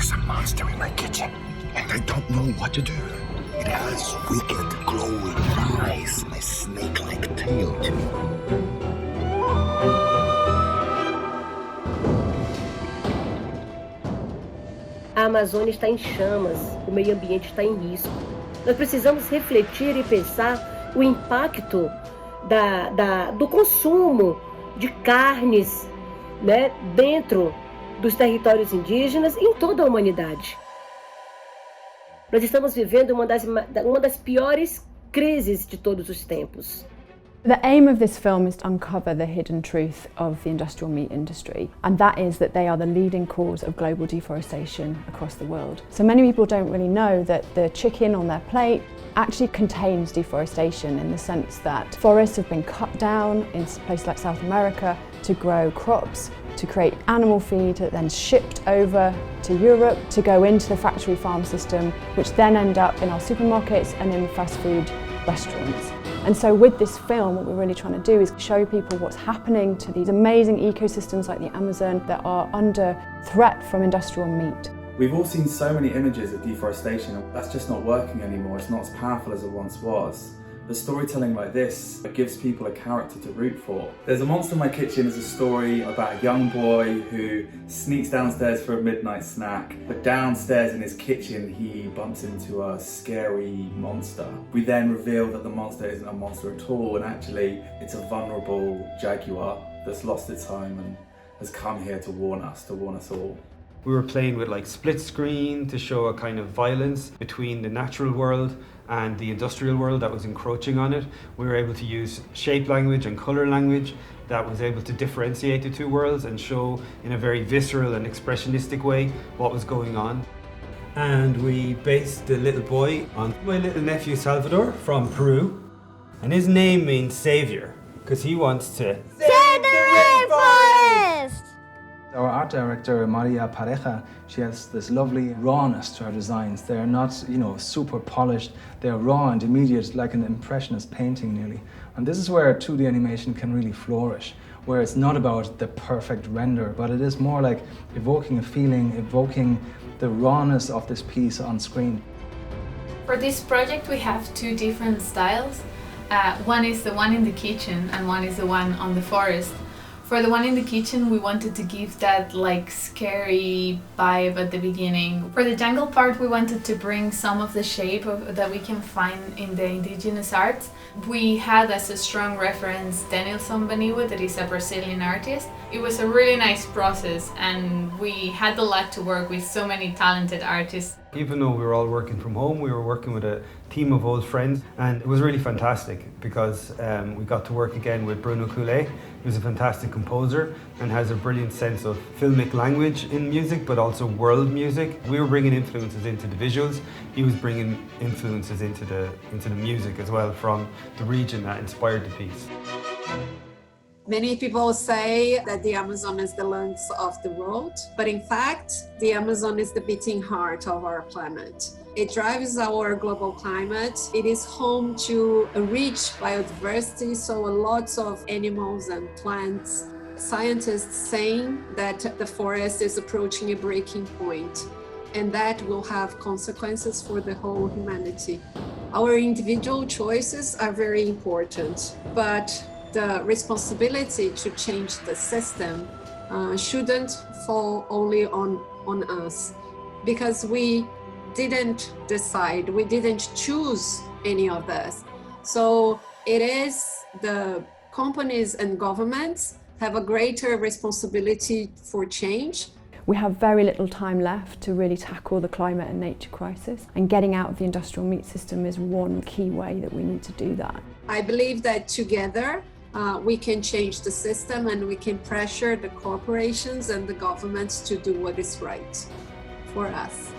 There's a monster in my kitchen, and I don't know what to do. It has wicked, glowing eyes and a snake-like tail, too. A Amazônia está em chamas, o meio ambiente está em risco. Nós precisamos refletir e pensar o impacto do consumo de carnes, né, dentro dos territórios indígenas e em toda a humanidade. Nós estamos vivendo uma das piores crises de todos os tempos. The aim of this film is to uncover the hidden truth of the industrial meat industry, and that is that they are the leading cause of global deforestation across the world. So many people don't really know that the chicken on their plate actually contains deforestation, in the sense that forests have been cut down in places like South America to grow crops, to create animal feed that then shipped over to Europe to go into the factory farm system, which then end up in our supermarkets and in fast food restaurants. And so with this film, what we're really trying to do is show people what's happening to these amazing ecosystems like the Amazon that are under threat from industrial meat. We've all seen so many images of deforestation. That's just not working anymore. It's not as powerful as it once was. But storytelling like this gives people a character to root for. There's a Monster in My Kitchen is a story about a young boy who sneaks downstairs for a midnight snack, but downstairs in his kitchen he bumps into a scary monster. We then reveal that the monster isn't a monster at all, and actually it's a vulnerable Jag-wah that's lost its home and has come here to warn us all. We were playing with like split screen to show a kind of violence between the natural world and the industrial world that was encroaching on it. We were able to use shape language and colour language that was able to differentiate the two worlds and show in a very visceral and expressionistic way what was going on. And we based the little boy on my little nephew Salvador from Peru, and his name means saviour because he wants to save the rainforest! Our art director, Maria Pareja, she has this lovely rawness to her designs. They're not, super polished. They're raw and immediate, like an impressionist painting nearly. And this is where 2D animation can really flourish, where it's not about the perfect render, but it is more like evoking a feeling, evoking the rawness of this piece on screen. For this project, we have two different styles. One is the one in the kitchen and one is the one on the forest. For the one in the kitchen, we wanted to give that like scary vibe at the beginning. For the jungle part, we wanted to bring some of the shape that we can find in the indigenous arts. We had as a strong reference Denilson Baniwa, that is a Brazilian artist. It was a really nice process, and we had the luck to work with so many talented artists. Even though we were all working from home, we were working with a team of old friends, and it was really fantastic because we got to work again with Bruno Coulet, who's a fantastic composer and has a brilliant sense of filmic language in music, but also world music. We were bringing influences into the visuals. He was bringing influences into the music as well from the region that inspired the piece. Many people say that the Amazon is the lungs of the world, but in fact, the Amazon is the beating heart of our planet. It drives our global climate. It is home to a rich biodiversity, so lots of animals and plants. Scientists saying that the forest is approaching a breaking point, and that will have consequences for the whole humanity. Our individual choices are very important, but the responsibility to change the system shouldn't fall only on us, because we didn't decide, we didn't choose any of this. So it is the companies and governments have a greater responsibility for change. We have very little time left to really tackle the climate and nature crisis, and getting out of the industrial meat system is one key way that we need to do that. I believe that together we can change the system, and we can pressure the corporations and the governments to do what is right for us.